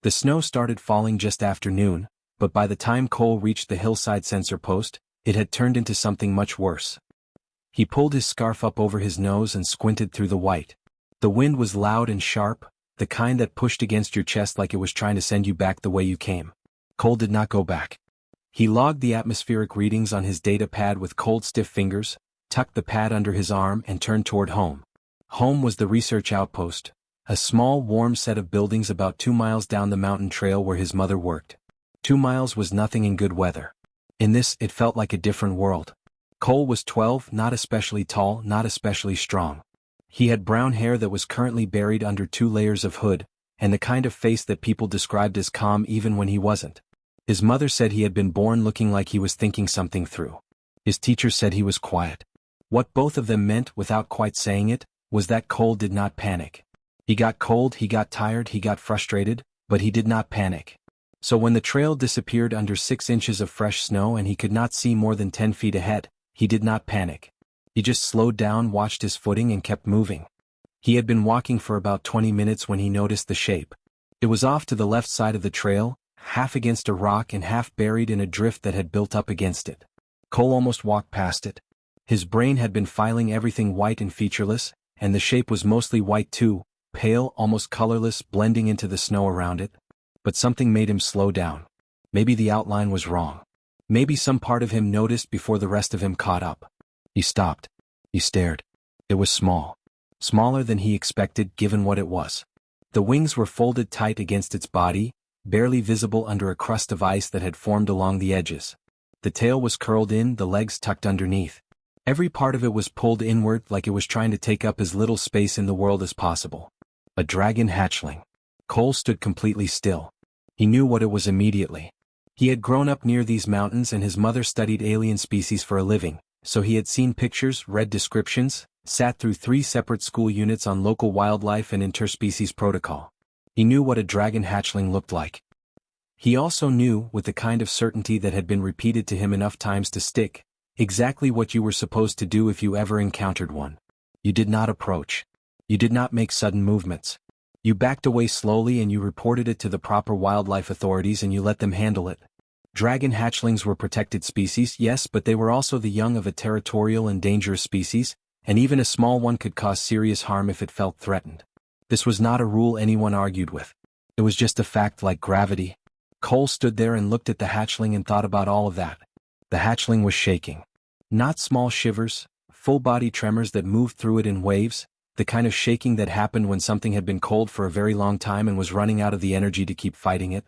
The snow started falling just after noon, but by the time Cole reached the hillside sensor post, it had turned into something much worse. He pulled his scarf up over his nose and squinted through the white. The wind was loud and sharp, the kind that pushed against your chest like it was trying to send you back the way you came. Cole did not go back. He logged the atmospheric readings on his data pad with cold stiff fingers, tucked the pad under his arm and turned toward home. Home was the research outpost, a small warm set of buildings about 2 miles down the mountain trail where his mother worked. 2 miles was nothing in good weather. In this, it felt like a different world. Cole was 12, not especially tall, not especially strong. He had brown hair that was currently buried under 2 layers of hood, and the kind of face that people described as calm even when he wasn't. His mother said he had been born looking like he was thinking something through. His teacher said he was quiet. What both of them meant, without quite saying it, was that Cole did not panic. He got cold, he got tired, he got frustrated, but he did not panic. So when the trail disappeared under 6 inches of fresh snow and he could not see more than 10 feet ahead, he did not panic. He just slowed down, watched his footing and kept moving. He had been walking for about 20 minutes when he noticed the shape. It was off to the left side of the trail, half against a rock and half buried in a drift that had built up against it. Cole almost walked past it. His brain had been filing everything white and featureless, and the shape was mostly white too, pale, almost colorless, blending into the snow around it. But something made him slow down. Maybe the outline was wrong. Maybe some part of him noticed before the rest of him caught up. He stopped. He stared. It was small. Smaller than he expected given what it was. The wings were folded tight against its body, barely visible under a crust of ice that had formed along the edges. The tail was curled in, the legs tucked underneath. Every part of it was pulled inward like it was trying to take up as little space in the world as possible. A dragon hatchling. Cole stood completely still. He knew what it was immediately. He had grown up near these mountains and his mother studied alien species for a living, so he had seen pictures, read descriptions, sat through 3 separate school units on local wildlife and interspecies protocol. He knew what a dragon hatchling looked like. He also knew, with the kind of certainty that had been repeated to him enough times to stick, exactly what you were supposed to do if you ever encountered one. You did not approach. You did not make sudden movements. You backed away slowly and you reported it to the proper wildlife authorities and you let them handle it. Dragon hatchlings were protected species, yes, but they were also the young of a territorial and dangerous species, and even a small one could cause serious harm if it felt threatened. This was not a rule anyone argued with. It was just a fact like gravity. Cole stood there and looked at the hatchling and thought about all of that. The hatchling was shaking. Not small shivers, full-body tremors that moved through it in waves, the kind of shaking that happened when something had been cold for a very long time and was running out of the energy to keep fighting it.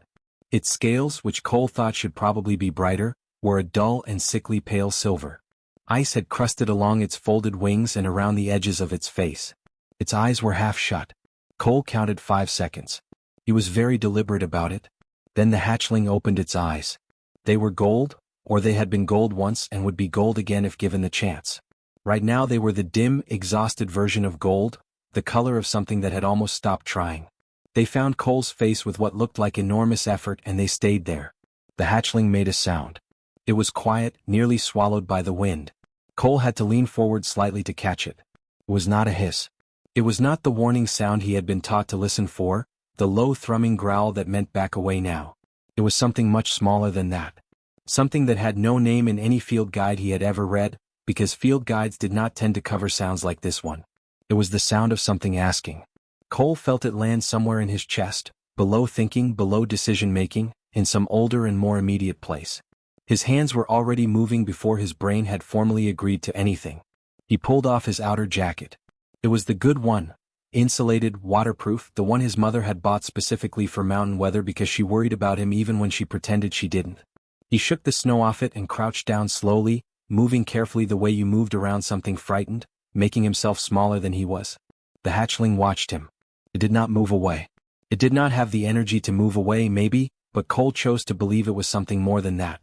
Its scales, which Cole thought should probably be brighter, were a dull and sickly pale silver. Ice had crusted along its folded wings and around the edges of its face. Its eyes were half shut. Cole counted 5 seconds. He was very deliberate about it. Then the hatchling opened its eyes. They were gold, or they had been gold once and would be gold again if given the chance. Right now they were the dim, exhausted version of gold, the color of something that had almost stopped trying. They found Cole's face with what looked like enormous effort and they stayed there. The hatchling made a sound. It was quiet, nearly swallowed by the wind. Cole had to lean forward slightly to catch it. It was not a hiss. It was not the warning sound he had been taught to listen for, the low thrumming growl that meant back away now. It was something much smaller than that. Something that had no name in any field guide he had ever read, because field guides did not tend to cover sounds like this one. It was the sound of something asking. Cole felt it land somewhere in his chest, below thinking, below decision-making, in some older and more immediate place. His hands were already moving before his brain had formally agreed to anything. He pulled off his outer jacket. It was the good one, insulated, waterproof, the one his mother had bought specifically for mountain weather because she worried about him even when she pretended she didn't. He shook the snow off it and crouched down slowly, moving carefully the way you moved around something frightened, making himself smaller than he was. The hatchling watched him. It did not move away. It did not have the energy to move away maybe, but Cole chose to believe it was something more than that.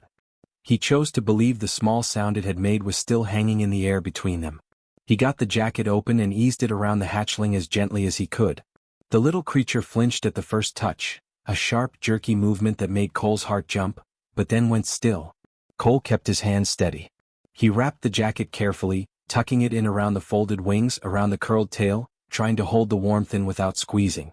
He chose to believe the small sound it had made was still hanging in the air between them. He got the jacket open and eased it around the hatchling as gently as he could. The little creature flinched at the first touch, a sharp, jerky movement that made Cole's heart jump, but then went still. Cole kept his hand steady. He wrapped the jacket carefully, tucking it in around the folded wings, around the curled tail, trying to hold the warmth in without squeezing.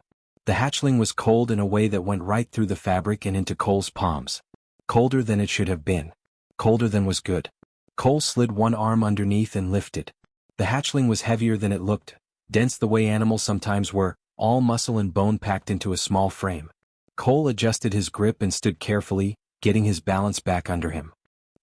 The hatchling was cold in a way that went right through the fabric and into Cole's palms. Colder than it should have been. Colder than was good. Cole slid one arm underneath and lifted. The hatchling was heavier than it looked, dense the way animals sometimes were, all muscle and bone packed into a small frame. Cole adjusted his grip and stood carefully, getting his balance back under him.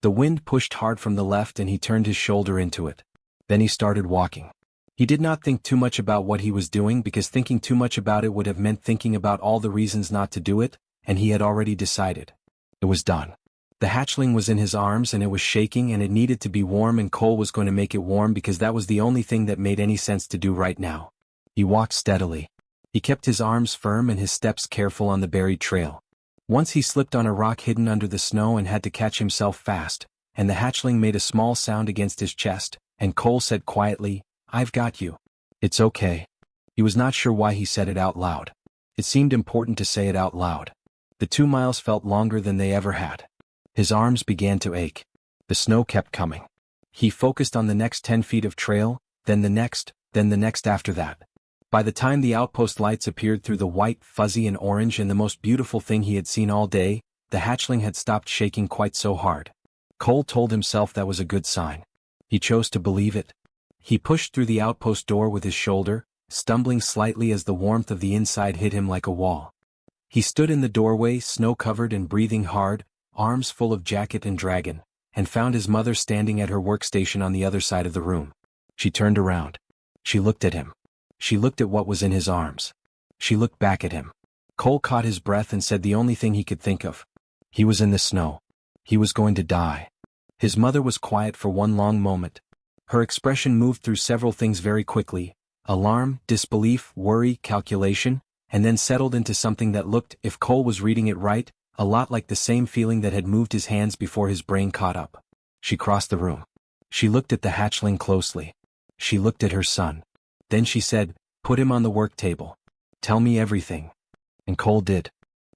The wind pushed hard from the left and he turned his shoulder into it. Then he started walking. He did not think too much about what he was doing because thinking too much about it would have meant thinking about all the reasons not to do it, and he had already decided. It was done. The hatchling was in his arms and it was shaking and it needed to be warm, and Cole was going to make it warm because that was the only thing that made any sense to do right now. He walked steadily. He kept his arms firm and his steps careful on the buried trail. Once he slipped on a rock hidden under the snow and had to catch himself fast, and the hatchling made a small sound against his chest, and Cole said quietly, "I've got you. It's okay." He was not sure why he said it out loud. It seemed important to say it out loud. The 2 miles felt longer than they ever had. His arms began to ache. The snow kept coming. He focused on the next 10 feet of trail, then the next after that. By the time the outpost lights appeared through the white, fuzzy and orange and the most beautiful thing he had seen all day, the hatchling had stopped shaking quite so hard. Cole told himself that was a good sign. He chose to believe it. He pushed through the outpost door with his shoulder, stumbling slightly as the warmth of the inside hit him like a wall. He stood in the doorway, snow-covered and breathing hard, arms full of jacket and dragon, and found his mother standing at her workstation on the other side of the room. She turned around. She looked at him. She looked at what was in his arms. She looked back at him. Cole caught his breath and said the only thing he could think of. He was in the snow. He was going to die. His mother was quiet for one long moment. Her expression moved through several things very quickly: alarm, disbelief, worry, calculation, and then settled into something that looked, if Cole was reading it right, a lot like the same feeling that had moved his hands before his brain caught up. She crossed the room. She looked at the hatchling closely. She looked at her son. Then she said, "Put him on the work table. Tell me everything." And Cole did.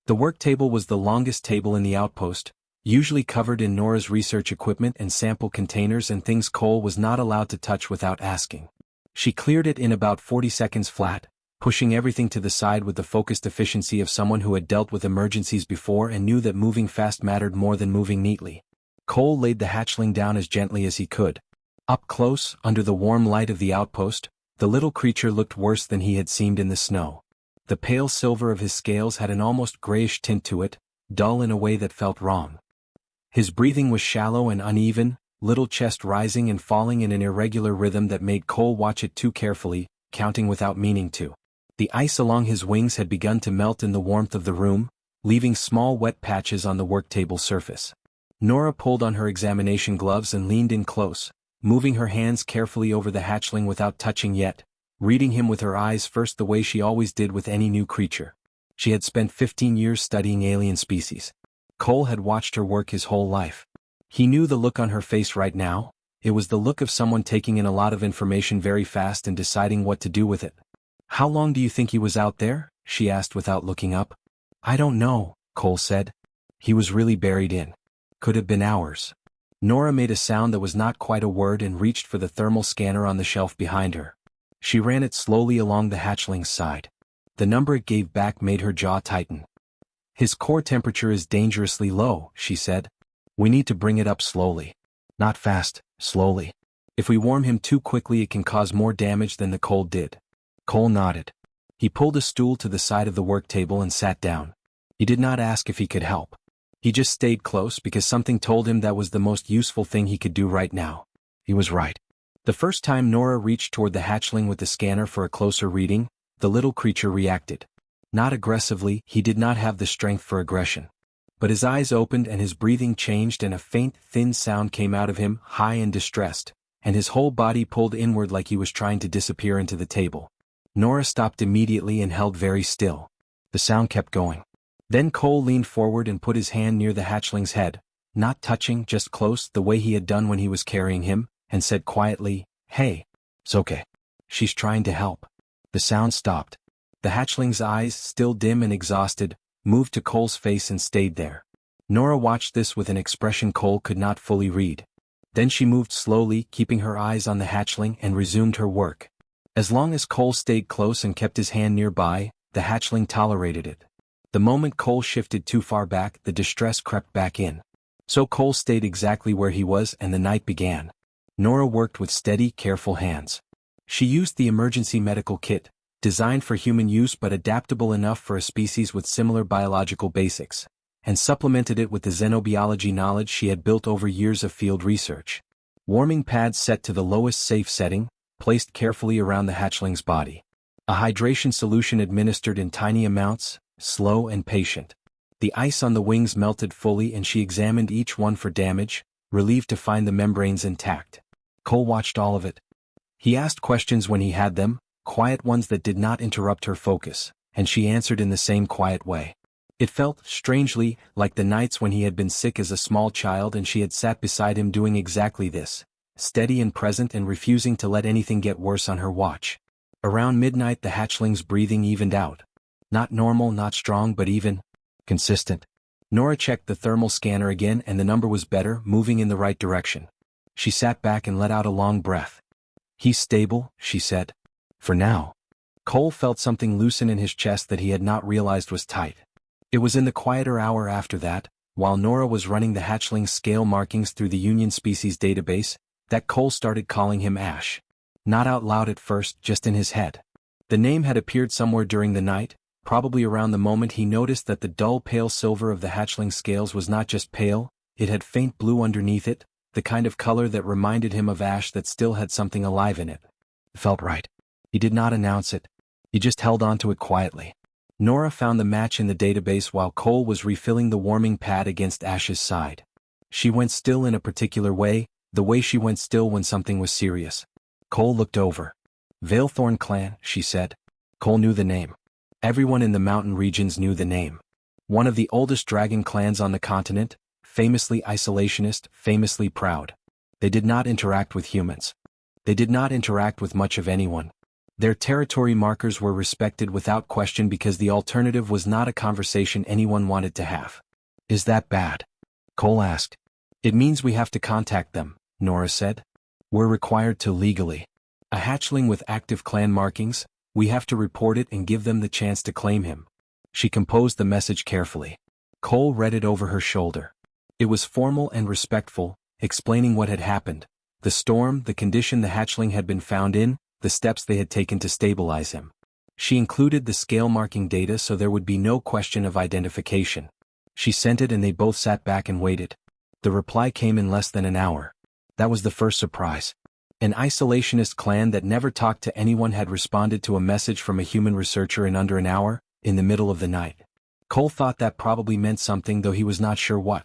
The work table was the longest table in the outpost, usually covered in Nora's research equipment and sample containers and things Cole was not allowed to touch without asking. She cleared it in about 40 seconds flat, pushing everything to the side with the focused efficiency of someone who had dealt with emergencies before and knew that moving fast mattered more than moving neatly. Cole laid the hatchling down as gently as he could. Up close, under the warm light of the outpost, the little creature looked worse than he had seemed in the snow. The pale silver of his scales had an almost grayish tint to it, dull in a way that felt wrong. His breathing was shallow and uneven, little chest rising and falling in an irregular rhythm that made Cole watch it too carefully, counting without meaning to. The ice along his wings had begun to melt in the warmth of the room, leaving small wet patches on the work table surface. Nora pulled on her examination gloves and leaned in close, moving her hands carefully over the hatchling without touching yet, reading him with her eyes first the way she always did with any new creature. She had spent 15 years studying alien species. Cole had watched her work his whole life. He knew the look on her face right now. It was the look of someone taking in a lot of information very fast and deciding what to do with it. "How long do you think he was out there?" she asked without looking up. "I don't know," Cole said. "He was really buried in. Could have been hours." Nora made a sound that was not quite a word and reached for the thermal scanner on the shelf behind her. She ran it slowly along the hatchling's side. The number it gave back made her jaw tighten. "His core temperature is dangerously low," she said. "We need to bring it up slowly. Not fast, slowly. If we warm him too quickly it can cause more damage than the cold did." Cole nodded. He pulled a stool to the side of the work table and sat down. He did not ask if he could help. He just stayed close because something told him that was the most useful thing he could do right now. He was right. The first time Nora reached toward the hatchling with the scanner for a closer reading, the little creature reacted. Not aggressively, he did not have the strength for aggression. But his eyes opened and his breathing changed and a faint, thin sound came out of him, high and distressed, and his whole body pulled inward like he was trying to disappear into the table. Nora stopped immediately and held very still. The sound kept going. Then Cole leaned forward and put his hand near the hatchling's head, not touching, just close, the way he had done when he was carrying him, and said quietly, "Hey, it's okay. She's trying to help." The sound stopped. The hatchling's eyes, still dim and exhausted, moved to Cole's face and stayed there. Nora watched this with an expression Cole could not fully read. Then she moved slowly, keeping her eyes on the hatchling, and resumed her work. As long as Cole stayed close and kept his hand nearby, the hatchling tolerated it. The moment Cole shifted too far back, the distress crept back in. So Cole stayed exactly where he was and the night began. Nora worked with steady, careful hands. She used the emergency medical kit, designed for human use but adaptable enough for a species with similar biological basics, and supplemented it with the xenobiology knowledge she had built over years of field research. Warming pads set to the lowest safe setting, placed carefully around the hatchling's body. A hydration solution administered in tiny amounts, slow and patient. The ice on the wings melted fully and she examined each one for damage, relieved to find the membranes intact. Cole watched all of it. He asked questions when he had them, quiet ones that did not interrupt her focus, and she answered in the same quiet way. It felt, strangely, like the nights when he had been sick as a small child and she had sat beside him doing exactly this, steady and present and refusing to let anything get worse on her watch. Around midnight the hatchling's breathing evened out. Not normal, not strong, but even. Consistent. Nora checked the thermal scanner again and the number was better, moving in the right direction. She sat back and let out a long breath. "He's stable," she said. "For now." Cole felt something loosen in his chest that he had not realized was tight. It was in the quieter hour after that, while Nora was running the hatchling scale markings through the Union Species database, that Cole started calling him Ash. Not out loud at first, just in his head. The name had appeared somewhere during the night, probably around the moment he noticed that the dull pale silver of the hatchling scales was not just pale, it had faint blue underneath it, the kind of color that reminded him of ash that still had something alive in it. It felt right. He did not announce it. He just held on to it quietly. Nora found the match in the database while Cole was refilling the warming pad against Ash's side. She went still in a particular way, the way she went still when something was serious. Cole looked over. "Veilthorn clan," she said. Cole knew the name. Everyone in the mountain regions knew the name. One of the oldest dragon clans on the continent, famously isolationist, famously proud. They did not interact with humans. They did not interact with much of anyone. Their territory markers were respected without question because the alternative was not a conversation anyone wanted to have. "Is that bad?" Cole asked. "It means we have to contact them," Nora said. "We're required to legally. A hatchling with active clan markings, we have to report it and give them the chance to claim him." She composed the message carefully. Cole read it over her shoulder. It was formal and respectful, explaining what had happened, the storm, the condition the hatchling had been found in, the steps they had taken to stabilize him. She included the scale marking data so there would be no question of identification. She sent it and they both sat back and waited. The reply came in less than an hour. That was the first surprise. An isolationist clan that never talked to anyone had responded to a message from a human researcher in under an hour, in the middle of the night. Cole thought that probably meant something, though he was not sure what.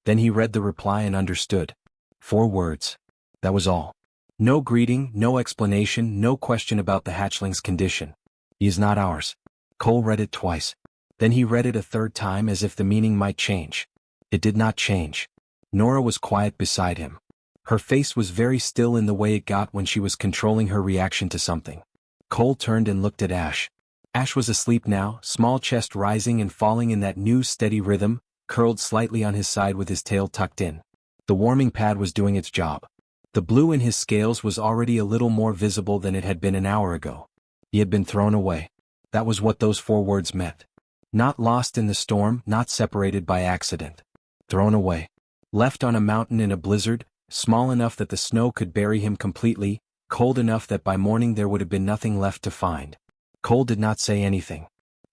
Then he read the reply and understood. 4 words. That was all. No greeting, no explanation, no question about the hatchling's condition. "He is not ours." Cole read it twice. Then he read it a third time as if the meaning might change. It did not change. Nora was quiet beside him. Her face was very still in the way it got when she was controlling her reaction to something. Cole turned and looked at Ash. Ash was asleep now, small chest rising and falling in that new steady rhythm, curled slightly on his side with his tail tucked in. The warming pad was doing its job. The blue in his scales was already a little more visible than it had been an hour ago. He had been thrown away. That was what those 4 words meant. Not lost in the storm, not separated by accident. Thrown away. Left on a mountain in a blizzard, small enough that the snow could bury him completely, cold enough that by morning there would have been nothing left to find. Cole did not say anything.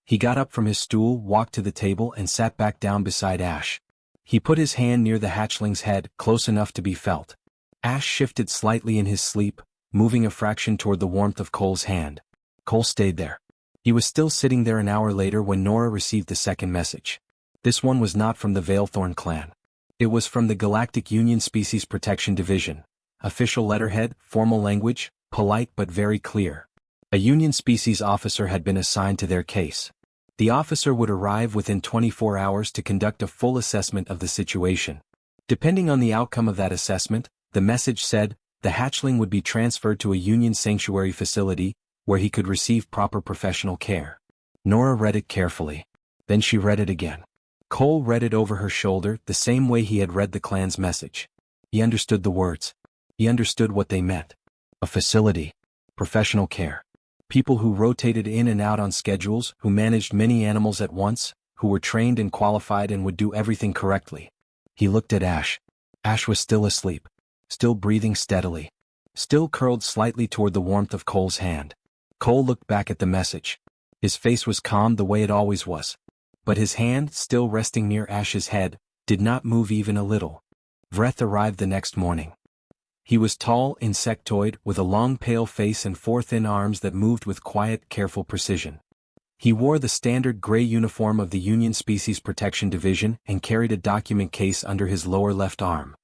He got up from his stool, walked to the table and sat back down beside Ash. He put his hand near the hatchling's head, close enough to be felt. Ash shifted slightly in his sleep, moving a fraction toward the warmth of Cole's hand. Cole stayed there. He was still sitting there an hour later when Nora received the second message. This one was not from the Veilthorn clan. It was from the Galactic Union Species Protection Division. Official letterhead, formal language, polite but very clear. A Union Species officer had been assigned to their case. The officer would arrive within 24 hours to conduct a full assessment of the situation. Depending on the outcome of that assessment, the message said, the hatchling would be transferred to a Union sanctuary facility, where he could receive proper professional care. Nora read it carefully. Then she read it again. Cole read it over her shoulder, the same way he had read the clan's message. He understood the words. He understood what they meant. A facility. Professional care. People who rotated in and out on schedules, who managed many animals at once, who were trained and qualified and would do everything correctly. He looked at Ash. Ash was still asleep. Still breathing steadily. Still curled slightly toward the warmth of Cole's hand. Cole looked back at the message. His face was calm the way it always was. But his hand, still resting near Ash's head, did not move even a little. Vreth arrived the next morning. He was tall, insectoid, with a long pale face and 4 thin arms that moved with quiet, careful precision. He wore the standard gray uniform of the Union Species Protection Division and carried a document case under his lower left arm.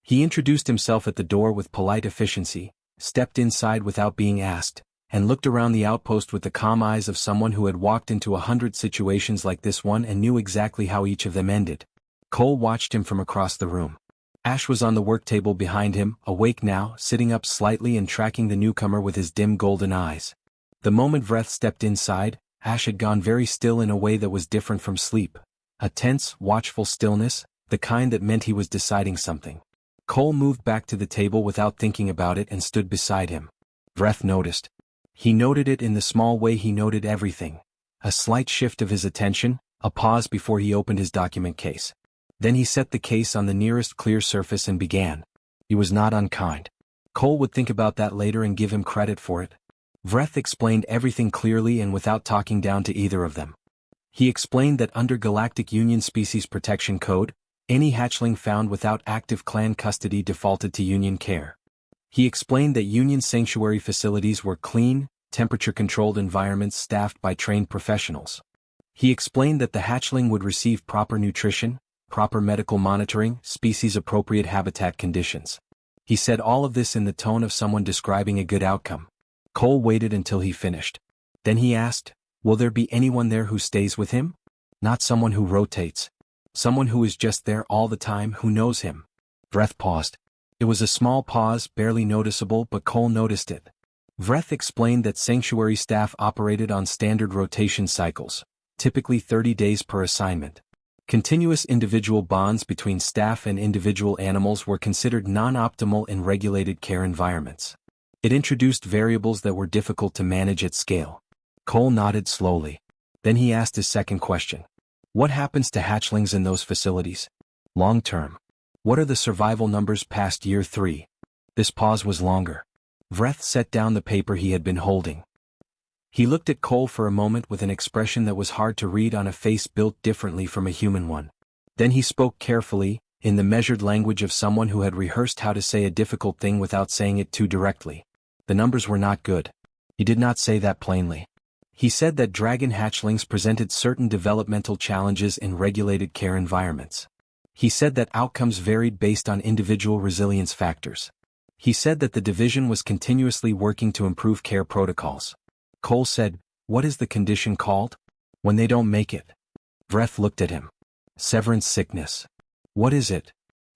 He introduced himself at the door with polite efficiency, stepped inside without being asked, and looked around the outpost with the calm eyes of someone who had walked into 100 situations like this one and knew exactly how each of them ended. Cole watched him from across the room. Ash was on the work table behind him, awake now, sitting up slightly and tracking the newcomer with his dim golden eyes. The moment Vreth stepped inside, Ash had gone very still in a way that was different from sleep. A tense, watchful stillness, the kind that meant he was deciding something. Cole moved back to the table without thinking about it and stood beside him. Vreth noticed. He noted it in the small way he noted everything. A slight shift of his attention, a pause before he opened his document case. Then he set the case on the nearest clear surface and began. He was not unkind. Cole would think about that later and give him credit for it. Vreth explained everything clearly and without talking down to either of them. He explained that under Galactic Union Species Protection Code, any hatchling found without active clan custody defaulted to Union care. He explained that Union sanctuary facilities were clean, temperature-controlled environments staffed by trained professionals. He explained that the hatchling would receive proper nutrition, proper medical monitoring, species-appropriate habitat conditions. He said all of this in the tone of someone describing a good outcome. Cole waited until he finished. Then he asked, "Will there be anyone there who stays with him? Not someone who rotates. Someone who is just there all the time, who knows him." Vreth paused. It was a small pause, barely noticeable, but Cole noticed it. Vreth explained that sanctuary staff operated on standard rotation cycles, typically 30 days per assignment. Continuous individual bonds between staff and individual animals were considered non-optimal in regulated care environments. It introduced variables that were difficult to manage at scale. Cole nodded slowly. Then he asked his second question. What happens to hatchlings in those facilities? Long term. What are the survival numbers past year 3? This pause was longer. Vreth set down the paper he had been holding. He looked at Cole for a moment with an expression that was hard to read on a face built differently from a human one. Then he spoke carefully, in the measured language of someone who had rehearsed how to say a difficult thing without saying it too directly. The numbers were not good. He did not say that plainly. He said that dragon hatchlings presented certain developmental challenges in regulated care environments. He said that outcomes varied based on individual resilience factors. He said that the division was continuously working to improve care protocols. Cole said, "What is the condition called? When they don't make it?" Vreth looked at him. "Severance sickness." "What is it?"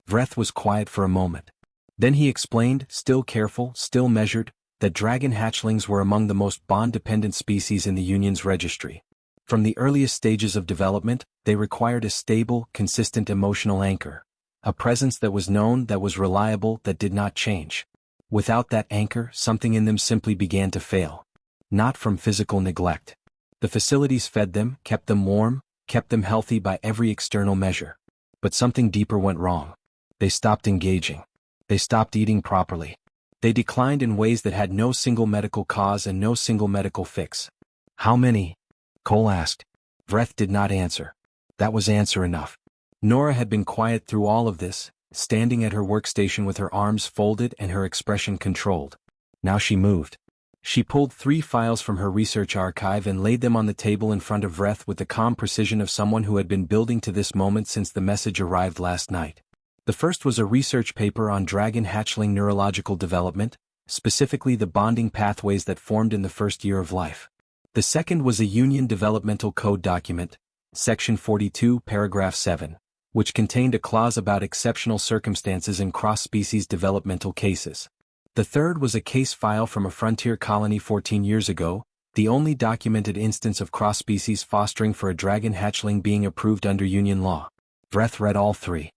Vreth was quiet for a moment. Then he explained, still careful, still measured, that dragon hatchlings were among the most bond-dependent species in the Union's registry. From the earliest stages of development, they required a stable, consistent emotional anchor. A presence that was known, that was reliable, that did not change. Without that anchor, something in them simply began to fail. Not from physical neglect. The facilities fed them, kept them warm, kept them healthy by every external measure. But something deeper went wrong. They stopped engaging. They stopped eating properly. They declined in ways that had no single medical cause and no single medical fix. "How many?" Cole asked. Vreth did not answer. That was answer enough. Nora had been quiet through all of this, standing at her workstation with her arms folded and her expression controlled. Now she moved. She pulled 3 files from her research archive and laid them on the table in front of Vreth with the calm precision of someone who had been building to this moment since the message arrived last night. The first was a research paper on dragon hatchling neurological development, specifically the bonding pathways that formed in the first year of life. The second was a Union Developmental Code document, Section 42, Paragraph 7, which contained a clause about exceptional circumstances in cross-species developmental cases. The third was a case file from a frontier colony 14 years ago, the only documented instance of cross-species fostering for a dragon hatchling being approved under Union law. Vreth read all 3.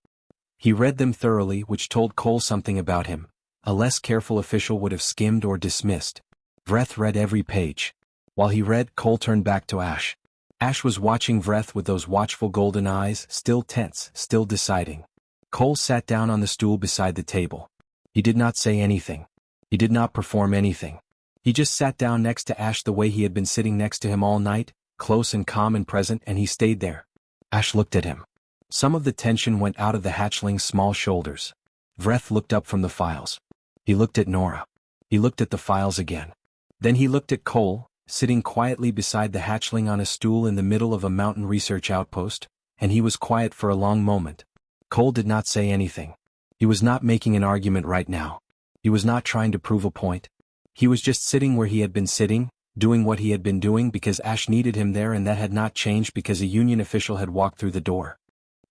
He read them thoroughly, which told Cole something about him. A less careful official would have skimmed or dismissed. Vreth read every page. While he read, Cole turned back to Ash. Ash was watching Vreth with those watchful golden eyes, still tense, still deciding. Cole sat down on the stool beside the table. He did not say anything. He did not perform anything. He just sat down next to Ash the way he had been sitting next to him all night, close and calm and present, and he stayed there. Ash looked at him. Some of the tension went out of the hatchling's small shoulders. Vreth looked up from the files. He looked at Nora. He looked at the files again. Then he looked at Cole, sitting quietly beside the hatchling on a stool in the middle of a mountain research outpost, and he was quiet for a long moment. Cole did not say anything. He was not making an argument right now. He was not trying to prove a point. He was just sitting where he had been sitting, doing what he had been doing because Ash needed him there, and that had not changed because a Union official had walked through the door.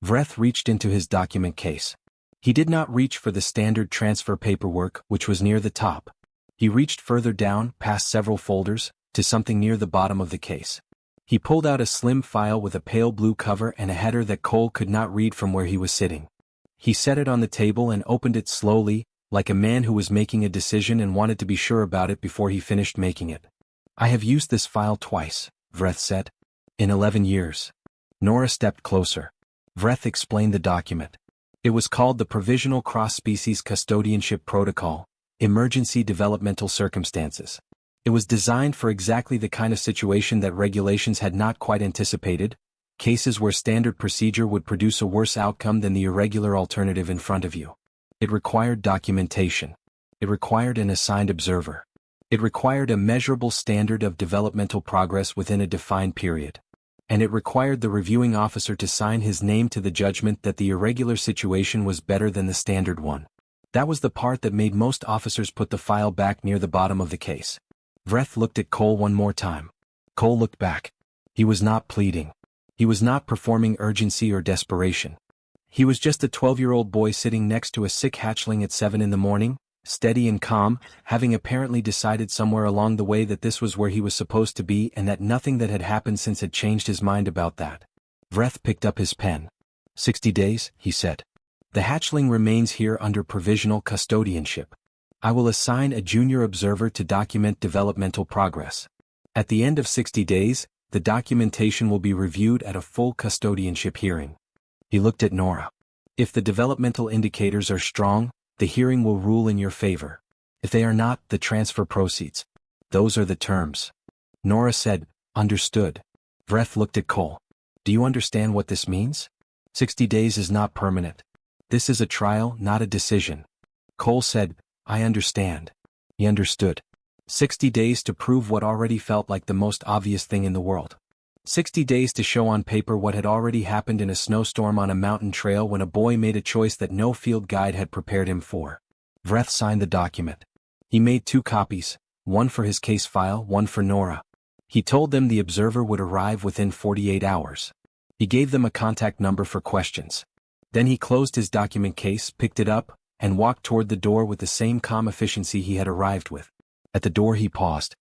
Vreth reached into his document case. He did not reach for the standard transfer paperwork, which was near the top. He reached further down, past several folders, to something near the bottom of the case. He pulled out a slim file with a pale blue cover and a header that Cole could not read from where he was sitting. He set it on the table and opened it slowly, like a man who was making a decision and wanted to be sure about it before he finished making it. "I have used this file twice," Vreth said. "In 11 years. Nora stepped closer. Vreth explained the document. It was called the Provisional Cross-Species Custodianship Protocol, Emergency Developmental Circumstances. It was designed for exactly the kind of situation that regulations had not quite anticipated, cases where standard procedure would produce a worse outcome than the irregular alternative in front of you. It required documentation. It required an assigned observer. It required a measurable standard of developmental progress within a defined period. And it required the reviewing officer to sign his name to the judgment that the irregular situation was better than the standard one. That was the part that made most officers put the file back near the bottom of the case. Vreth looked at Cole one more time. Cole looked back. He was not pleading. He was not performing urgency or desperation. He was just a 12-year-old boy sitting next to a sick hatchling at 7 in the morning, steady and calm, having apparently decided somewhere along the way that this was where he was supposed to be and that nothing that had happened since had changed his mind about that. Vreth picked up his pen. 60 days, he said. The hatchling remains here under provisional custodianship. I will assign a junior observer to document developmental progress. At the end of 60 days, the documentation will be reviewed at a full custodianship hearing. He looked at Nora. If the developmental indicators are strong, the hearing will rule in your favor. If they are not, the transfer proceeds. Those are the terms. Nora said, "Understood." Vreth looked at Cole. "Do you understand what this means? 60 days is not permanent. This is a trial, not a decision." Cole said, "I understand." He understood. 60 days to prove what already felt like the most obvious thing in the world. 60 days to show on paper what had already happened in a snowstorm on a mountain trail when a boy made a choice that no field guide had prepared him for. Vreth signed the document. He made 2 copies, one for his case file, one for Nora. He told them the observer would arrive within 48 hours. He gave them a contact number for questions. Then he closed his document case, picked it up, and walked toward the door with the same calm efficiency he had arrived with. At the door he paused.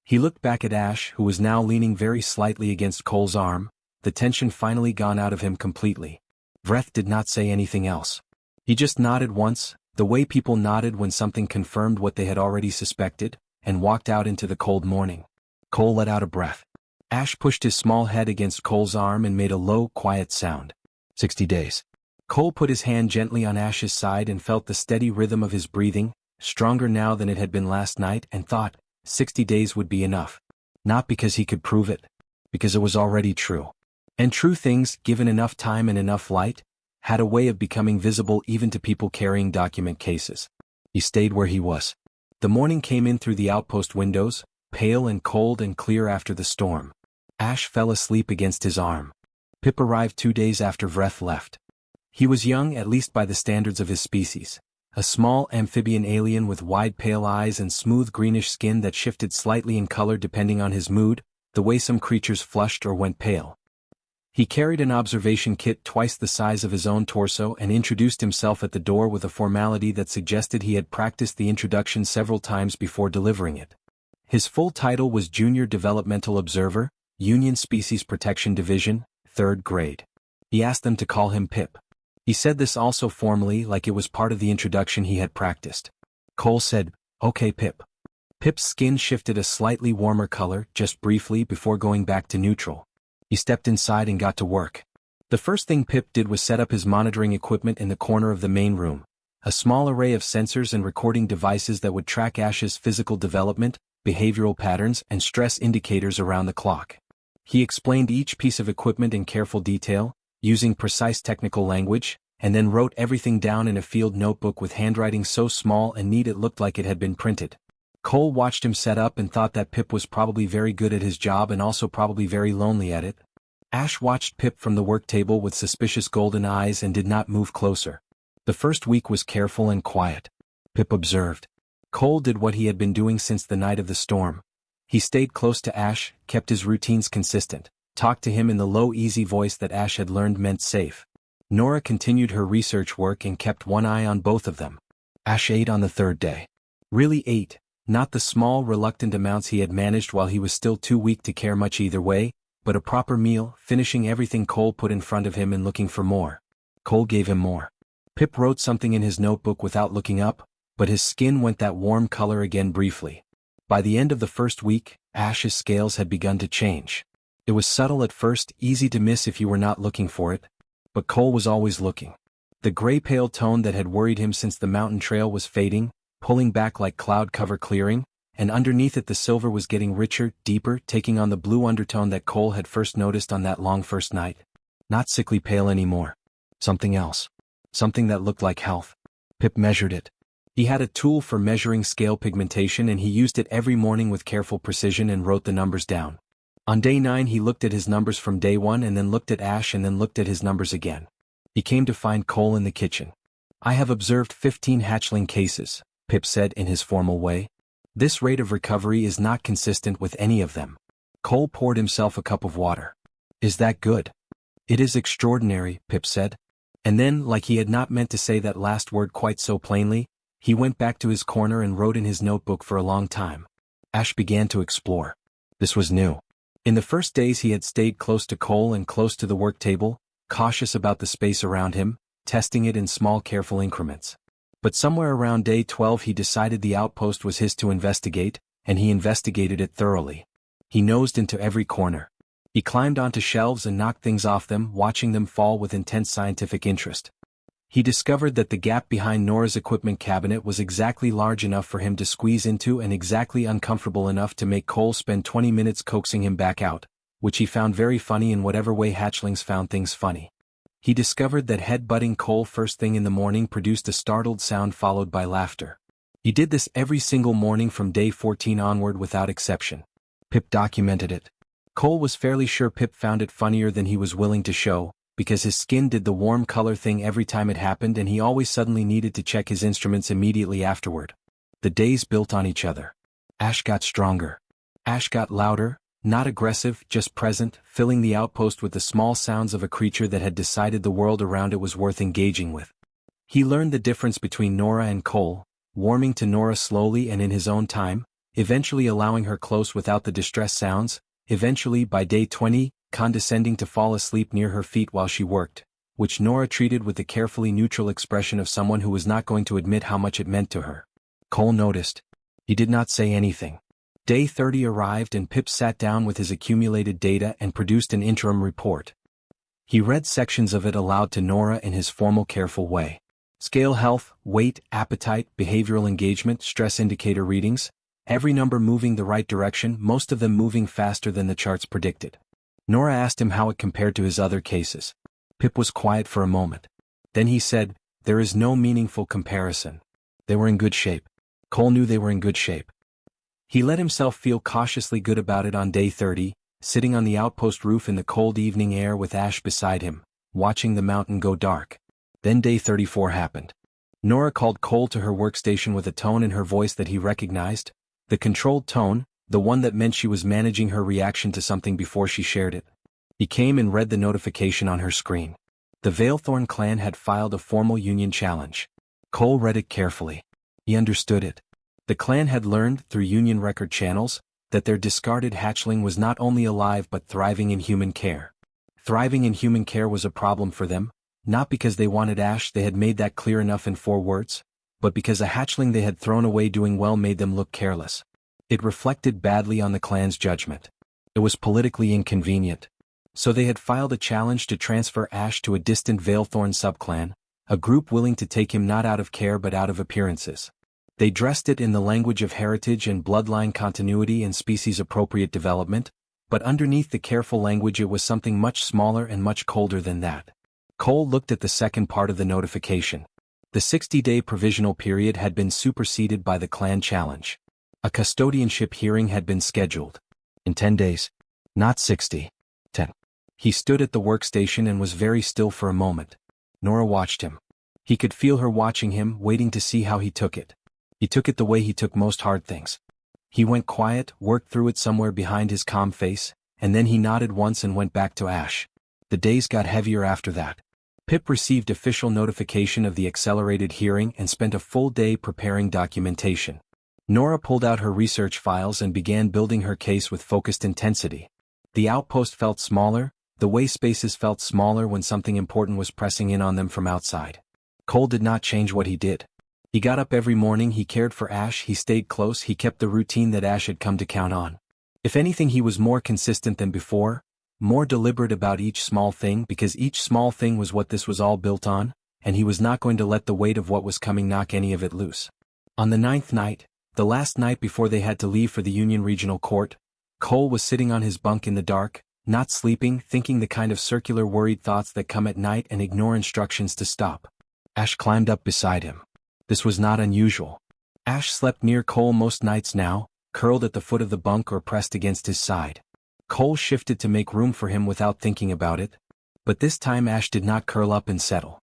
He looked back at Ash, who was now leaning very slightly against Cole's arm, the tension finally gone out of him completely. Vreth did not say anything else. He just nodded once, the way people nodded when something confirmed what they had already suspected, and walked out into the cold morning. Cole let out a breath. Ash pushed his small head against Cole's arm and made a low, quiet sound. 60 days. Cole put his hand gently on Ash's side and felt the steady rhythm of his breathing, stronger now than it had been last night, and thought, 60 days would be enough. Not because he could prove it. Because it was already true. And true things, given enough time and enough light, had a way of becoming visible even to people carrying document cases. He stayed where he was. The morning came in through the outpost windows, pale and cold and clear after the storm. Ash fell asleep against his arm. Pip arrived 2 days after Vreth left. He was young, at least by the standards of his species. A small amphibian alien with wide pale eyes and smooth greenish skin that shifted slightly in color depending on his mood, the way some creatures flushed or went pale. He carried an observation kit twice the size of his own torso and introduced himself at the door with a formality that suggested he had practiced the introduction several times before delivering it. His full title was Junior Developmental Observer, Union Species Protection Division, 3rd grade. He asked them to call him Pip. He said this also formally, like it was part of the introduction he had practiced. Cole said, "Okay, Pip." Pip's skin shifted a slightly warmer color just briefly before going back to neutral. He stepped inside and got to work. The first thing Pip did was set up his monitoring equipment in the corner of the main room, a small array of sensors and recording devices that would track Ash's physical development, behavioral patterns, and stress indicators around the clock. He explained each piece of equipment in careful detail, using precise technical language, and then wrote everything down in a field notebook with handwriting so small and neat it looked like it had been printed. Cole watched him set up and thought that Pip was probably very good at his job and also probably very lonely at it. Ash watched Pip from the work table with suspicious golden eyes and did not move closer. The first week was careful and quiet. Pip observed. Cole did what he had been doing since the night of the storm. He stayed close to Ash, kept his routines consistent, talked to him in the low easy voice that Ash had learned meant safe. Nora continued her research work and kept one eye on both of them. Ash ate on the third day. Really ate, not the small reluctant amounts he had managed while he was still too weak to care much either way, but a proper meal, finishing everything Cole put in front of him and looking for more. Cole gave him more. Pip wrote something in his notebook without looking up, but his skin went that warm color again briefly. By the end of the first week, Ash's scales had begun to change. It was subtle at first, easy to miss if you were not looking for it, but Cole was always looking. The gray-pale tone that had worried him since the mountain trail was fading, pulling back like cloud cover clearing, and underneath it the silver was getting richer, deeper, taking on the blue undertone that Cole had first noticed on that long first night. Not sickly pale anymore. Something else. Something that looked like health. Pip measured it. He had a tool for measuring scale pigmentation and he used it every morning with careful precision and wrote the numbers down. On day 9 he looked at his numbers from day 1 and then looked at Ash and then looked at his numbers again. He came to find Cole in the kitchen. "I have observed 15 hatchling cases," Pip said in his formal way. "This rate of recovery is not consistent with any of them." Cole poured himself a cup of water. "Is that good?" "It is extraordinary," Pip said. And then, like he had not meant to say that last word quite so plainly, he went back to his corner and wrote in his notebook for a long time. Ash began to explore. This was new. In the first days he had stayed close to Cole and close to the work table, cautious about the space around him, testing it in small careful increments. But somewhere around day 12 he decided the outpost was his to investigate, and he investigated it thoroughly. He nosed into every corner. He climbed onto shelves and knocked things off them, watching them fall with intense scientific interest. He discovered that the gap behind Nora's equipment cabinet was exactly large enough for him to squeeze into and exactly uncomfortable enough to make Cole spend 20 minutes coaxing him back out, which he found very funny in whatever way hatchlings found things funny. He discovered that head-butting Cole first thing in the morning produced a startled sound followed by laughter. He did this every single morning from day 14 onward without exception. Pip documented it. Cole was fairly sure Pip found it funnier than he was willing to show, because his skin did the warm color thing every time it happened and he always suddenly needed to check his instruments immediately afterward. The days built on each other. Ash got stronger. Ash got louder, not aggressive, just present, filling the outpost with the small sounds of a creature that had decided the world around it was worth engaging with. He learned the difference between Nora and Cole, warming to Nora slowly and in his own time, eventually allowing her close without the distress sounds, eventually by day 20, condescending to fall asleep near her feet while she worked, which Nora treated with the carefully neutral expression of someone who was not going to admit how much it meant to her. Cole noticed. He did not say anything. Day 30 arrived and Pip sat down with his accumulated data and produced an interim report. He read sections of it aloud to Nora in his formal careful way. Scale health, weight, appetite, behavioral engagement, stress indicator readings, every number moving the right direction, most of them moving faster than the charts predicted. Nora asked him how it compared to his other cases. Pip was quiet for a moment. Then he said, "There is no meaningful comparison. They were in good shape." Cole knew they were in good shape. He let himself feel cautiously good about it on day 30, sitting on the outpost roof in the cold evening air with Ash beside him, watching the mountain go dark. Then day 34 happened. Nora called Cole to her workstation with a tone in her voice that he recognized. The controlled tone, the one that meant she was managing her reaction to something before she shared it. He came and read the notification on her screen. The Veilthorn clan had filed a formal union challenge. Cole read it carefully. He understood it. The clan had learned, through union record channels, that their discarded hatchling was not only alive but thriving in human care. Thriving in human care was a problem for them, not because they wanted Ash, they had made that clear enough in 4 words, but because a hatchling they had thrown away doing well made them look careless. It reflected badly on the clan's judgment. It was politically inconvenient. So they had filed a challenge to transfer Ash to a distant Veilthorn subclan, a group willing to take him not out of care but out of appearances. They dressed it in the language of heritage and bloodline continuity and species-appropriate development, but underneath the careful language it was something much smaller and much colder than that. Cole looked at the second part of the notification. The 60-day provisional period had been superseded by the clan challenge. A custodianship hearing had been scheduled. In 10 days. Not 60. 10. He stood at the workstation and was very still for a moment. Nora watched him. He could feel her watching him, waiting to see how he took it. He took it the way he took most hard things. He went quiet, worked through it somewhere behind his calm face, and then he nodded once and went back to Ash. The days got heavier after that. Pip received official notification of the accelerated hearing and spent a full day preparing documentation. Nora pulled out her research files and began building her case with focused intensity. The outpost felt smaller, the way spaces felt smaller when something important was pressing in on them from outside. Cole did not change what he did. He got up every morning, he cared for Ash, he stayed close, he kept the routine that Ash had come to count on. If anything, he was more consistent than before, more deliberate about each small thing because each small thing was what this was all built on, and he was not going to let the weight of what was coming knock any of it loose. On the 9th night, the last night before they had to leave for the Union Regional Court, Cole was sitting on his bunk in the dark, not sleeping, thinking the kind of circular worried thoughts that come at night and ignore instructions to stop. Ash climbed up beside him. This was not unusual. Ash slept near Cole most nights now, curled at the foot of the bunk or pressed against his side. Cole shifted to make room for him without thinking about it, but this time Ash did not curl up and settle.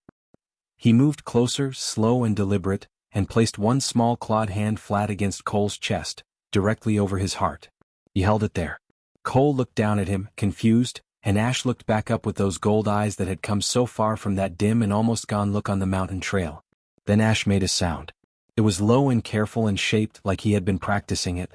He moved closer, slow and deliberate, and placed one small clawed hand flat against Cole's chest, directly over his heart. He held it there. Cole looked down at him, confused, and Ash looked back up with those gold eyes that had come so far from that dim and almost gone look on the mountain trail. Then Ash made a sound. It was low and careful and shaped like he had been practicing it.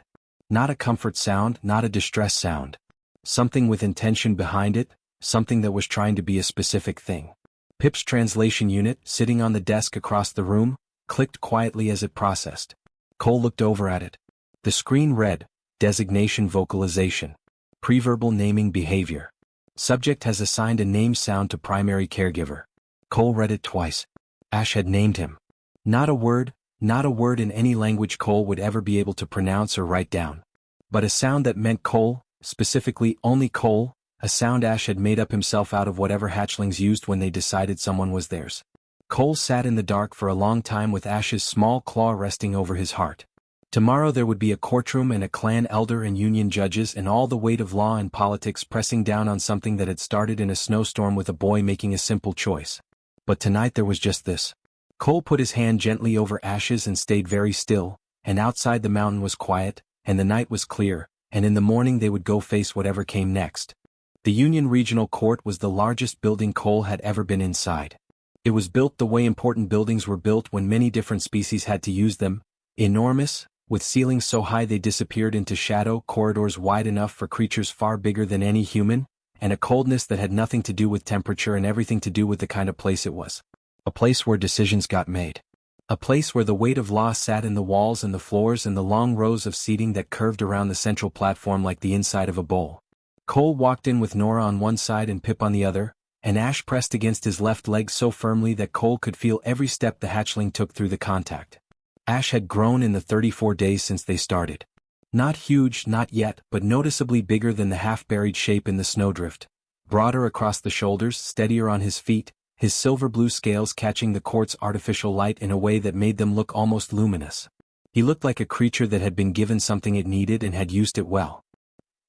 Not a comfort sound, not a distress sound. Something with intention behind it, something that was trying to be a specific thing. Pip's translation unit, sitting on the desk across the room, clicked quietly as it processed. Cole looked over at it. The screen read, Designation Vocalization. Preverbal Naming Behavior. Subject has assigned a name sound to primary caregiver. Cole read it twice. Ash had named him. Not a word in any language Cole would ever be able to pronounce or write down. But a sound that meant Cole, specifically only Cole, a sound Ash had made up himself out of whatever hatchlings used when they decided someone was theirs. Cole sat in the dark for a long time with Ash's small claw resting over his heart. Tomorrow there would be a courtroom and a clan elder and union judges and all the weight of law and politics pressing down on something that had started in a snowstorm with a boy making a simple choice. But tonight there was just this. Cole put his hand gently over Ash's and stayed very still, and outside the mountain was quiet, and the night was clear, and in the morning they would go face whatever came next. The Union Regional Court was the largest building Cole had ever been inside. It was built the way important buildings were built when many different species had to use them, enormous, with ceilings so high they disappeared into shadow, corridors wide enough for creatures far bigger than any human, and a coldness that had nothing to do with temperature and everything to do with the kind of place it was. A place where decisions got made. A place where the weight of law sat in the walls and the floors and the long rows of seating that curved around the central platform like the inside of a bowl. Cole walked in with Nora on one side and Pip on the other, and Ash pressed against his left leg so firmly that Cole could feel every step the hatchling took through the contact. Ash had grown in the 34 days since they started. Not huge, not yet, but noticeably bigger than the half-buried shape in the snowdrift. Broader across the shoulders, steadier on his feet, his silver-blue scales catching the court's artificial light in a way that made them look almost luminous. He looked like a creature that had been given something it needed and had used it well.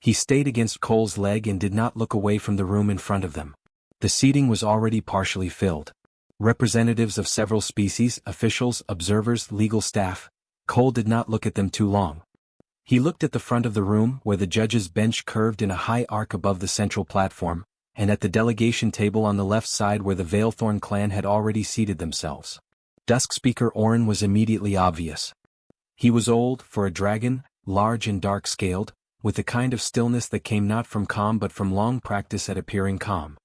He stayed against Cole's leg and did not look away from the room in front of them. The seating was already partially filled. Representatives of several species, officials, observers, legal staff. Cole did not look at them too long. He looked at the front of the room where the judge's bench curved in a high arc above the central platform, and at the delegation table on the left side where the Veilthorn clan had already seated themselves. Dusk Speaker Orin was immediately obvious. He was old, for a dragon, large and dark-scaled, with the kind of stillness that came not from calm but from long practice at appearing calm.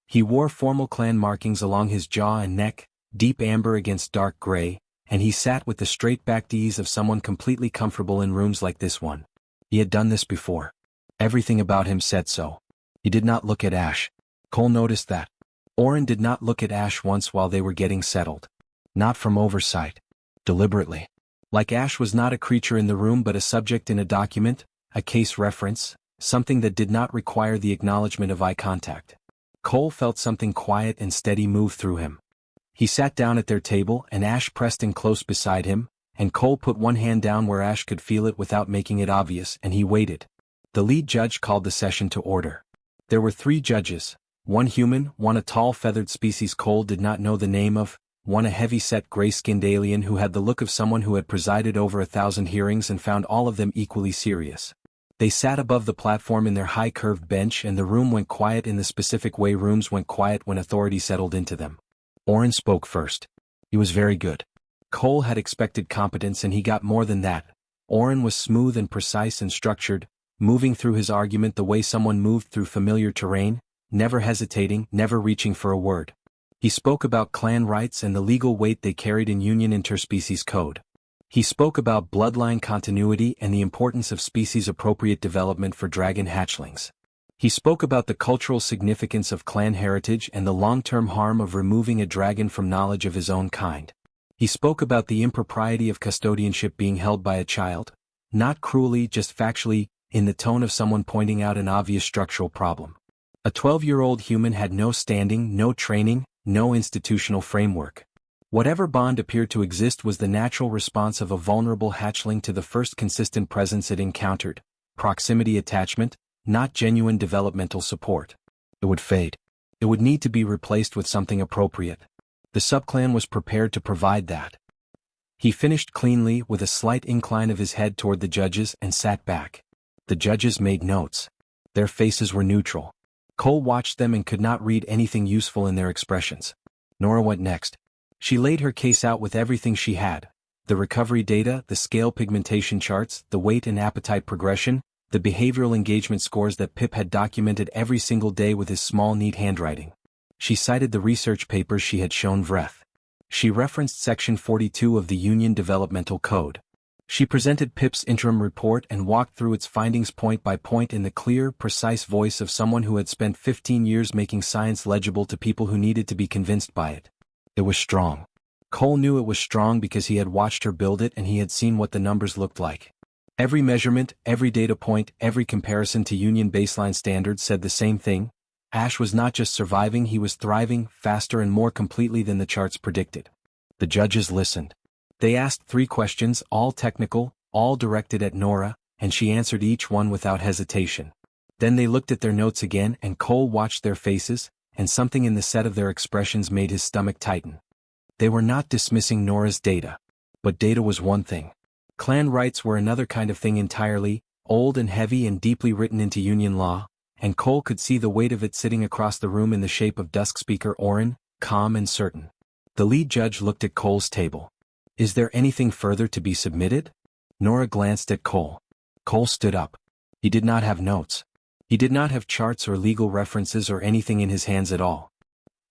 He wore formal clan markings along his jaw and neck, deep amber against dark gray, and he sat with the straight-backed ease of someone completely comfortable in rooms like this one. He had done this before. Everything about him said so. He did not look at Ash. Cole noticed that. Oren did not look at Ash once while they were getting settled. Not from oversight. Deliberately. Like Ash was not a creature in the room but a subject in a document, a case reference, something that did not require the acknowledgement of eye contact. Cole felt something quiet and steady move through him. He sat down at their table and Ash pressed in close beside him, and Cole put one hand down where Ash could feel it without making it obvious, and he waited. The lead judge called the session to order. There were 3 judges, one human, one a tall feathered species Cole did not know the name of, one a heavy-set gray-skinned alien who had the look of someone who had presided over 1,000 hearings and found all of them equally serious. They sat above the platform in their high-curved bench and the room went quiet in the specific way rooms went quiet when authority settled into them. Oren spoke first. He was very good. Cole had expected competence and he got more than that. Oren was smooth and precise and structured, moving through his argument the way someone moved through familiar terrain, never hesitating, never reaching for a word. He spoke about clan rights and the legal weight they carried in Union interspecies code. He spoke about bloodline continuity and the importance of species-appropriate development for dragon hatchlings. He spoke about the cultural significance of clan heritage and the long-term harm of removing a dragon from knowledge of his own kind. He spoke about the impropriety of custodianship being held by a child, not cruelly, just factually, in the tone of someone pointing out an obvious structural problem. A 12-year-old human had no standing, no training, no institutional framework. Whatever bond appeared to exist was the natural response of a vulnerable hatchling to the first consistent presence it encountered, proximity attachment, not genuine developmental support. It would fade. It would need to be replaced with something appropriate. The subclan was prepared to provide that. He finished cleanly with a slight incline of his head toward the judges and sat back. The judges made notes. Their faces were neutral. Cole watched them and could not read anything useful in their expressions. Nora went next. She laid her case out with everything she had. The recovery data, the scale pigmentation charts, the weight and appetite progression, the behavioral engagement scores that Pip had documented every single day with his small neat handwriting. She cited the research papers she had shown Vreth. She referenced Section 42 of the Union Developmental Code. She presented Pip's interim report and walked through its findings point by point in the clear, precise voice of someone who had spent 15 years making science legible to people who needed to be convinced by it. It was strong. Cole knew it was strong because he had watched her build it and he had seen what the numbers looked like. Every measurement, every data point, every comparison to Union baseline standards said the same thing. Ash was not just surviving, he was thriving, faster and more completely than the charts predicted. The judges listened. They asked 3 questions, all technical, all directed at Nora, and she answered each one without hesitation. Then they looked at their notes again and Cole watched their faces, and something in the set of their expressions made his stomach tighten. They were not dismissing Nora's data. But data was one thing. Clan rights were another kind of thing entirely, old and heavy and deeply written into Union law, and Cole could see the weight of it sitting across the room in the shape of Dusk Speaker Oren, calm and certain. The lead judge looked at Cole's table. Is there anything further to be submitted? Nora glanced at Cole. Cole stood up. He did not have notes. He did not have charts or legal references or anything in his hands at all.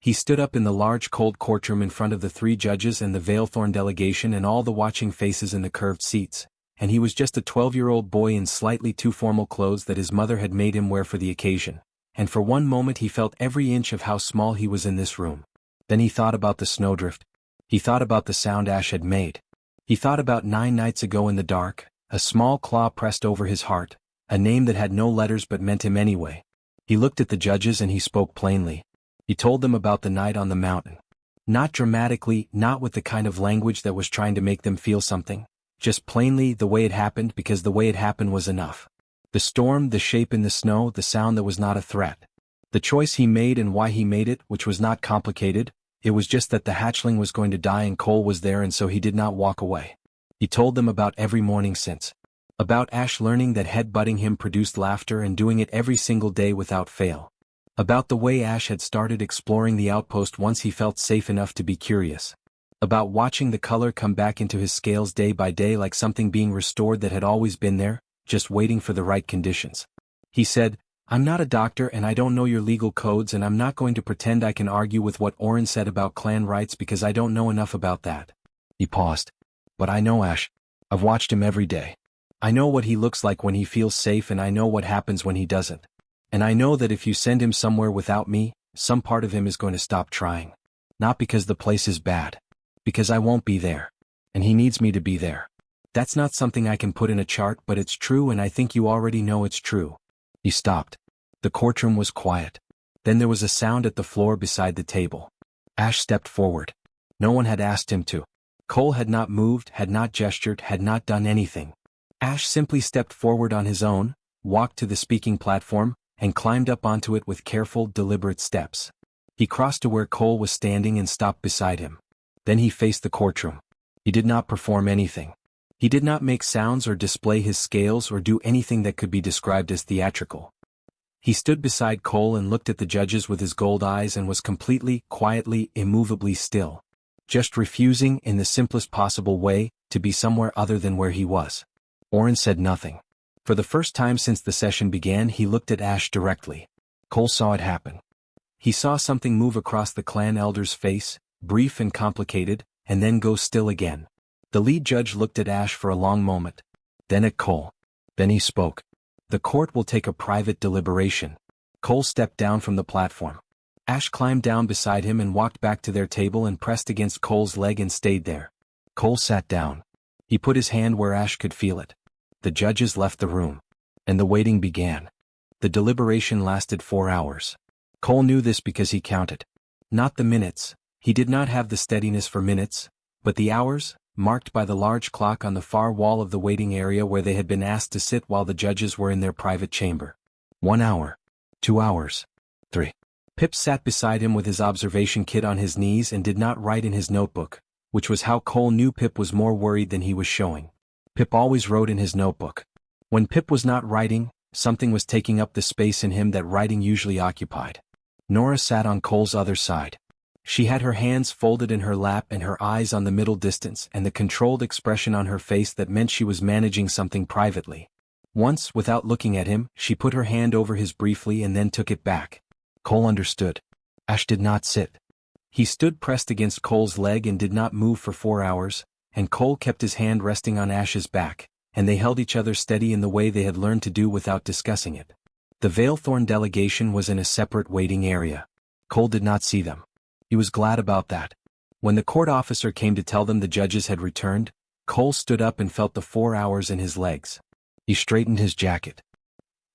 He stood up in the large cold courtroom in front of the 3 judges and the Veilthorn delegation and all the watching faces in the curved seats, and he was just a 12-year-old boy in slightly too formal clothes that his mother had made him wear for the occasion, and for one moment he felt every inch of how small he was in this room. Then he thought about the snowdrift. He thought about the sound Ash had made. He thought about 9 nights ago in the dark, a small claw pressed over his heart, a name that had no letters but meant him anyway. He looked at the judges and he spoke plainly. He told them about the night on the mountain. Not dramatically, not with the kind of language that was trying to make them feel something, just plainly the way it happened because the way it happened was enough. The storm, the shape in the snow, the sound that was not a threat. The choice he made and why he made it, which was not complicated, it was just that the hatchling was going to die and Cole was there and so he did not walk away. He told them about every morning since. About Ash learning that head-butting him produced laughter and doing it every single day without fail. About the way Ash had started exploring the outpost once he felt safe enough to be curious. About watching the color come back into his scales day by day like something being restored that had always been there, just waiting for the right conditions. He said, I'm not a doctor and I don't know your legal codes and I'm not going to pretend I can argue with what Oren said about clan rights because I don't know enough about that. He paused. But I know Ash. I've watched him every day. I know what he looks like when he feels safe, and I know what happens when he doesn't. And I know that if you send him somewhere without me, some part of him is going to stop trying. Not because the place is bad. Because I won't be there. And he needs me to be there. That's not something I can put in a chart, but it's true, and I think you already know it's true. He stopped. The courtroom was quiet. Then there was a sound at the floor beside the table. Ash stepped forward. No one had asked him to. Cole had not moved, had not gestured, had not done anything. Ash simply stepped forward on his own, walked to the speaking platform, and climbed up onto it with careful, deliberate steps. He crossed to where Cole was standing and stopped beside him. Then he faced the courtroom. He did not perform anything. He did not make sounds or display his scales or do anything that could be described as theatrical. He stood beside Cole and looked at the judges with his gold eyes and was completely, quietly, immovably still. Just refusing, in the simplest possible way, to be somewhere other than where he was. Orin said nothing. For the first time since the session began, he looked at Ash directly. Cole saw it happen. He saw something move across the clan elder's face, brief and complicated, and then go still again. The lead judge looked at Ash for a long moment. Then at Cole. Then he spoke. The court will take a private deliberation. Cole stepped down from the platform. Ash climbed down beside him and walked back to their table and pressed against Cole's leg and stayed there. Cole sat down. He put his hand where Ash could feel it. The judges left the room. And the waiting began. The deliberation lasted 4 hours. Cole knew this because he counted. Not the minutes. He did not have the steadiness for minutes, but the hours, marked by the large clock on the far wall of the waiting area where they had been asked to sit while the judges were in their private chamber. 1 hour. 2 hours. 3. Pip sat beside him with his observation kit on his knees and did not write in his notebook, which was how Cole knew Pip was more worried than he was showing. Pip always wrote in his notebook. When Pip was not writing, something was taking up the space in him that writing usually occupied. Nora sat on Cole's other side. She had her hands folded in her lap and her eyes on the middle distance and the controlled expression on her face that meant she was managing something privately. Once, without looking at him, she put her hand over his briefly and then took it back. Cole understood. Ash did not sit. He stood pressed against Cole's leg and did not move for 4 hours, and Cole kept his hand resting on Ash's back, and they held each other steady in the way they had learned to do without discussing it. The Valethorn delegation was in a separate waiting area. Cole did not see them. He was glad about that. When the court officer came to tell them the judges had returned, Cole stood up and felt the 4 hours in his legs. He straightened his jacket.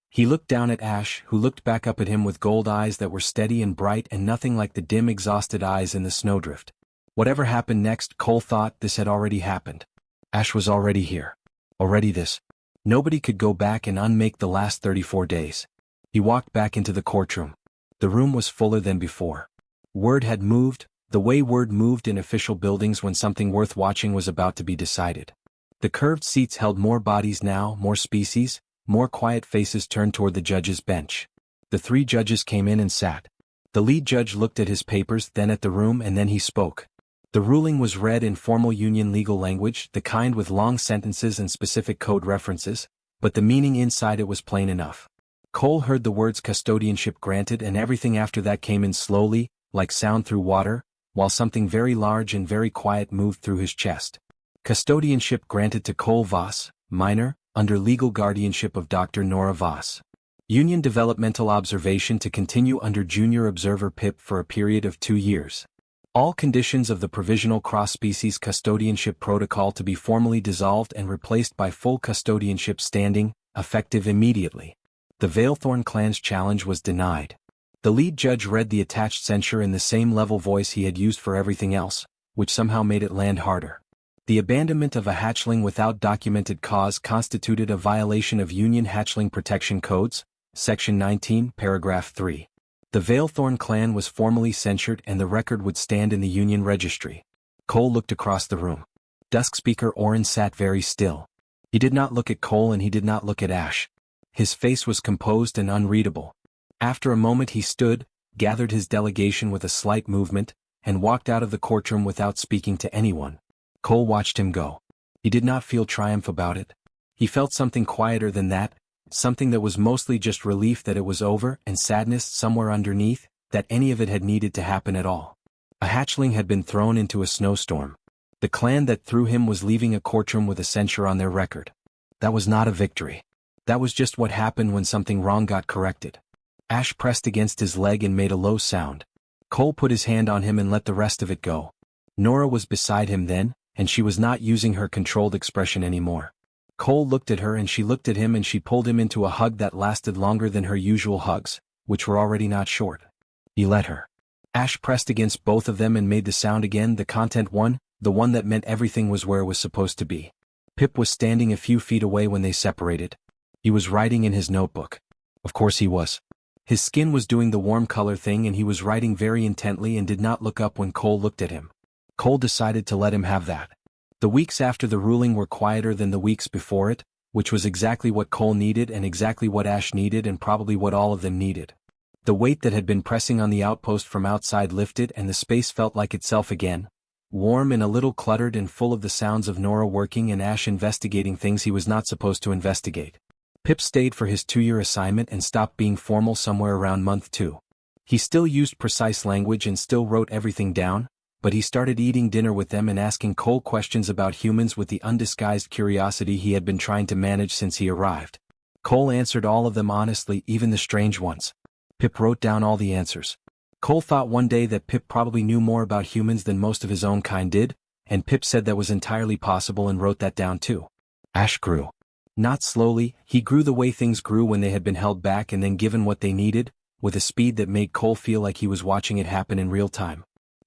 He looked down at Ash, who looked back up at him with gold eyes that were steady and bright and nothing like the dim, exhausted eyes in the snowdrift. Whatever happened next, Cole thought this had already happened. Ash was already here. Already this. Nobody could go back and unmake the last 34 days. He walked back into the courtroom. The room was fuller than before. Word had moved, the way word moved in official buildings when something worth watching was about to be decided. The curved seats held more bodies now, more species, more quiet faces turned toward the judge's bench. The 3 judges came in and sat. The lead judge looked at his papers, then at the room, and then he spoke. The ruling was read in formal union legal language, the kind with long sentences and specific code references, but the meaning inside it was plain enough. Cole heard the words custodianship granted, and everything after that came in slowly, like sound through water, while something very large and very quiet moved through his chest. Custodianship granted to Cole Voss, minor, under legal guardianship of Dr. Nora Voss. Union developmental observation to continue under junior observer Pip for a period of 2 years. All conditions of the provisional cross-species custodianship protocol to be formally dissolved and replaced by full custodianship standing, effective immediately. The Valethorn clan's challenge was denied. The lead judge read the attached censure in the same level voice he had used for everything else, which somehow made it land harder. The abandonment of a hatchling without documented cause constituted a violation of Union Hatchling Protection Codes, Section 19, Paragraph 3. The Valethorn clan was formally censured and the record would stand in the Union Registry. Cole looked across the room. Dusk Speaker Orin sat very still. He did not look at Cole and he did not look at Ash. His face was composed and unreadable. After a moment he stood, gathered his delegation with a slight movement, and walked out of the courtroom without speaking to anyone. Cole watched him go. He did not feel triumph about it. He felt something quieter than that, something that was mostly just relief that it was over and sadness somewhere underneath, that any of it had needed to happen at all. A hatchling had been thrown into a snowstorm. The clan that threw him was leaving a courtroom with a censure on their record. That was not a victory. That was just what happened when something wrong got corrected. Ash pressed against his leg and made a low sound. Cole put his hand on him and let the rest of it go. Nora was beside him then, and she was not using her controlled expression anymore. Cole looked at her and she looked at him and she pulled him into a hug that lasted longer than her usual hugs, which were already not short. He let her. Ash pressed against both of them and made the sound again, the content one, the one that meant everything was where it was supposed to be. Pip was standing a few feet away when they separated. He was writing in his notebook. Of course he was. His skin was doing the warm color thing and he was writing very intently and did not look up when Cole looked at him. Cole decided to let him have that. The weeks after the ruling were quieter than the weeks before it, which was exactly what Cole needed and exactly what Ash needed and probably what all of them needed. The weight that had been pressing on the outpost from outside lifted and the space felt like itself again, warm and a little cluttered and full of the sounds of Nora working and Ash investigating things he was not supposed to investigate. Pip stayed for his 2-year assignment and stopped being formal somewhere around month 2. He still used precise language and still wrote everything down, but he started eating dinner with them and asking Cole questions about humans with the undisguised curiosity he had been trying to manage since he arrived. Cole answered all of them honestly, even the strange ones. Pip wrote down all the answers. Cole thought one day that Pip probably knew more about humans than most of his own kind did, and Pip said that was entirely possible and wrote that down too. Ash grew. Not slowly, he grew the way things grew when they had been held back and then given what they needed, with a speed that made Cole feel like he was watching it happen in real time.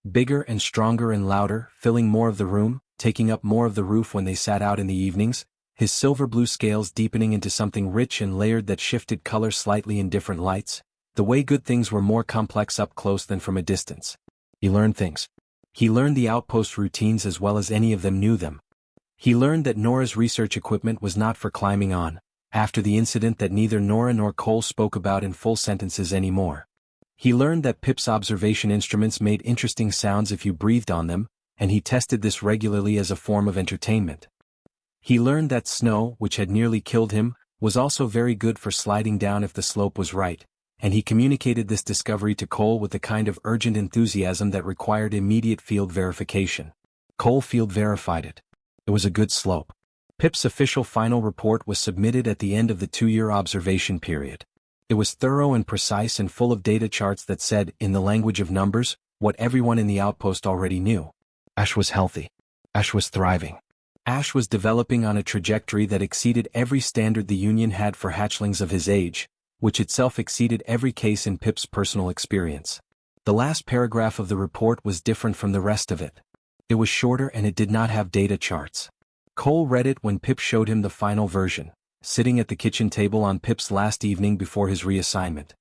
Bigger and stronger and louder, filling more of the room, taking up more of the roof when they sat out in the evenings, his silver blue scales deepening into something rich and layered that shifted color slightly in different lights, the way good things were more complex up close than from a distance. He learned things. He learned the outpost routines as well as any of them knew them. He learned that Nora's research equipment was not for climbing on, after the incident that neither Nora nor Cole spoke about in full sentences anymore. He learned that Pip's observation instruments made interesting sounds if you breathed on them, and he tested this regularly as a form of entertainment. He learned that snow, which had nearly killed him, was also very good for sliding down if the slope was right, and he communicated this discovery to Cole with the kind of urgent enthusiasm that required immediate field verification. Cole field verified it. It was a good slope. Pip's official final report was submitted at the end of the 2-year observation period. It was thorough and precise and full of data charts that said, in the language of numbers, what everyone in the outpost already knew. Ash was healthy. Ash was thriving. Ash was developing on a trajectory that exceeded every standard the Union had for hatchlings of his age, which itself exceeded every case in Pip's personal experience. The last paragraph of the report was different from the rest of it. It was shorter and it did not have data charts. Cole read it when Pip showed him the final version, sitting at the kitchen table on Pip's last evening before his reassignment.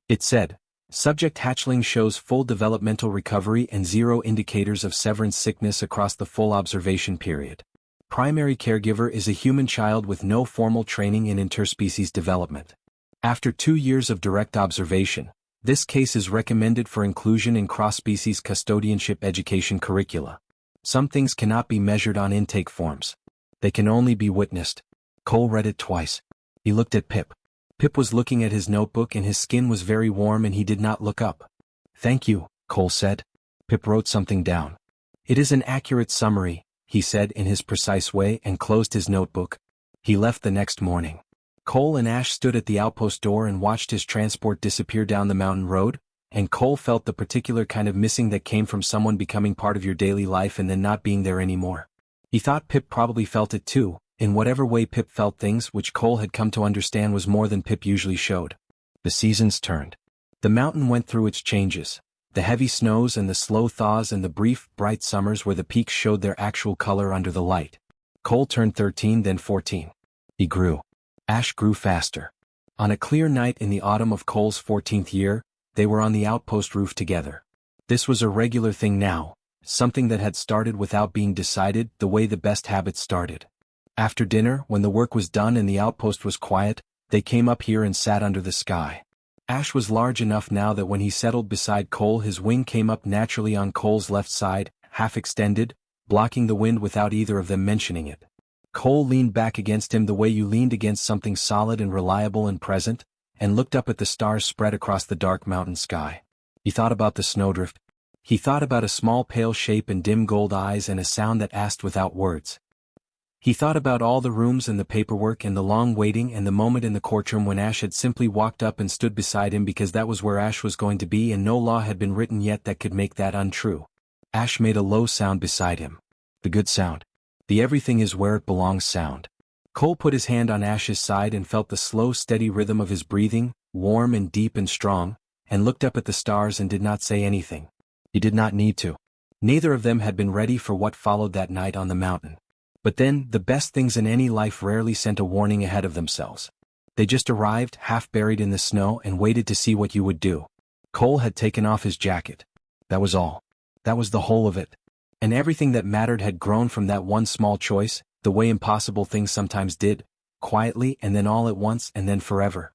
It said, "Subject hatchling shows full developmental recovery and 0 indicators of severance sickness across the full observation period. Primary caregiver is a human child with no formal training in interspecies development. After 2 years of direct observation, this case is recommended for inclusion in cross-species custodianship education curricula. Some things cannot be measured on intake forms. They can only be witnessed." Cole read it twice. He looked at Pip. Pip was looking at his notebook and his skin was very warm and he did not look up. "Thank you," Cole said. Pip wrote something down. "It is an accurate summary," he said in his precise way and closed his notebook. He left the next morning. Cole and Ash stood at the outpost door and watched his transport disappear down the mountain road, and Cole felt the particular kind of missing that came from someone becoming part of your daily life and then not being there anymore. He thought Pip probably felt it too, in whatever way Pip felt things, which Cole had come to understand was more than Pip usually showed. The seasons turned. The mountain went through its changes, the heavy snows and the slow thaws and the brief, bright summers where the peaks showed their actual color under the light. Cole turned 13, then 14. He grew. Ash grew faster. On a clear night in the autumn of Cole's 14th year, they were on the outpost roof together. This was a regular thing now, something that had started without being decided, the way the best habits started. After dinner, when the work was done and the outpost was quiet, they came up here and sat under the sky. Ash was large enough now that when he settled beside Cole his wing came up naturally on Cole's left side, half extended, blocking the wind without either of them mentioning it. Cole leaned back against him the way you leaned against something solid and reliable and present, and looked up at the stars spread across the dark mountain sky. He thought about the snowdrift. He thought about a small pale shape and dim gold eyes and a sound that asked without words. He thought about all the rooms and the paperwork and the long waiting and the moment in the courtroom when Ash had simply walked up and stood beside him because that was where Ash was going to be and no law had been written yet that could make that untrue. Ash made a low sound beside him. The good sound. The everything is where it belongs sound. Cole put his hand on Ash's side and felt the slow steady rhythm of his breathing, warm and deep and strong, and looked up at the stars and did not say anything. He did not need to. Neither of them had been ready for what followed that night on the mountain. But then, the best things in any life rarely sent a warning ahead of themselves. They just arrived, half buried in the snow, and waited to see what you would do. Cole had taken off his jacket. That was all. That was the whole of it. And everything that mattered had grown from that one small choice, the way impossible things sometimes did, quietly and then all at once and then forever.